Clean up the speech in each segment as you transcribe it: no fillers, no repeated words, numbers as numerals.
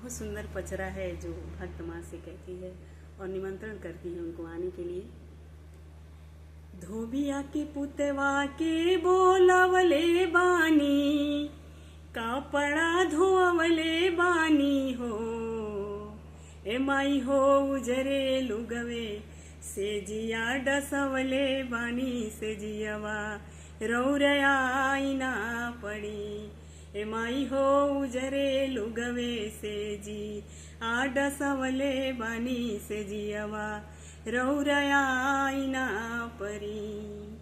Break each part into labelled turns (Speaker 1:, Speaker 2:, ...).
Speaker 1: बहुत सुंदर पचरा है जो भक्त माँ से कहती है और निमंत्रण करती है उनको आने के लिए। धोबिया के पुतवा के बोलावले बानी, कपड़ा धोवले बानी हो, ए माई हो उजरे लुगवे से जिया डसवले बानी से जियवा रौरया आईना पड़ी। ए माई हो उजरे लुगवे से जी आडसवले बानी से जियवा रौरया आईना परी।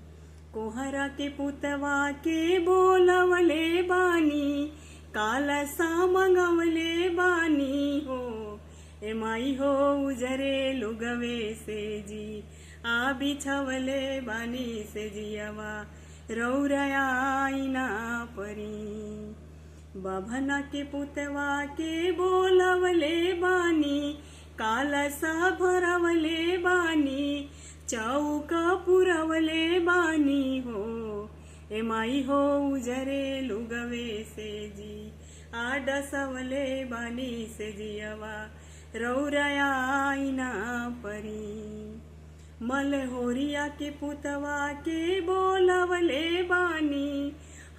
Speaker 1: कोहरा के पुतवा के बोलवले बानी, कालसा मंगवले बानी हो, ए माई हो उजरे लुगवे से जी आ बिछवले बानी से जियवा रौरया आईना परी। बभना के पुतवा के बोलवले बानी, कालसा भरवले बानी, चौका पुरवले बानी हो, ए माई हो उजरे लुगवे से जी आडसवले बानी से जियवा रौरया आईना परी। मलहोरिया के पुतवा के बोलवले बानी,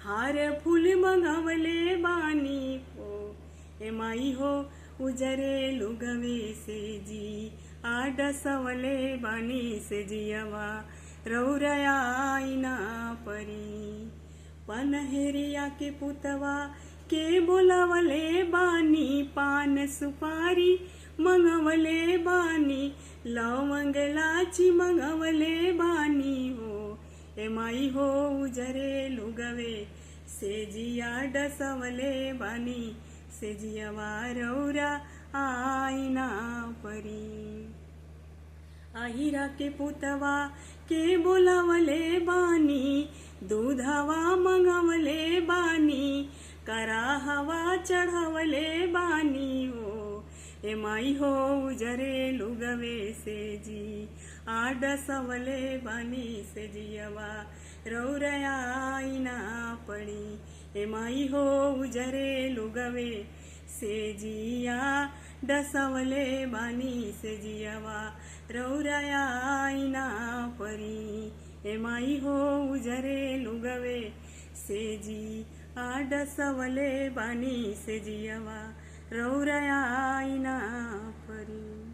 Speaker 1: हार फूल मंगवले बानी हो, ए माई हो उजरे लुगवे से जी आडसवले बानी से जियवा रौरया आईना परी। पनहेरिया के पुतवा के बोलवले बानी, पान सुपारी मंगवले बानी, लवंग लाची मंगवले बानी हो, ए माई हो उजरे लुगवे से जिया डसवले बानी से जियवा रौरा आईना परी। आहिरा के पुतवा के बोलवले बानी, दूधवा मंगवले बानी, कराहवा चढ़वले बानी हो, ए माई हो उजरे लुगवे से जी आडसवले बानी से जियवा रौरया आईना पड़ी। ए माई हो उजरे लुगवे से जिया डसवले बानी से जियवा रौरया आईना परी। ए माई हो उजरे लुगवे से जी आडसवले बानी से जियवा रौरया आईना परी।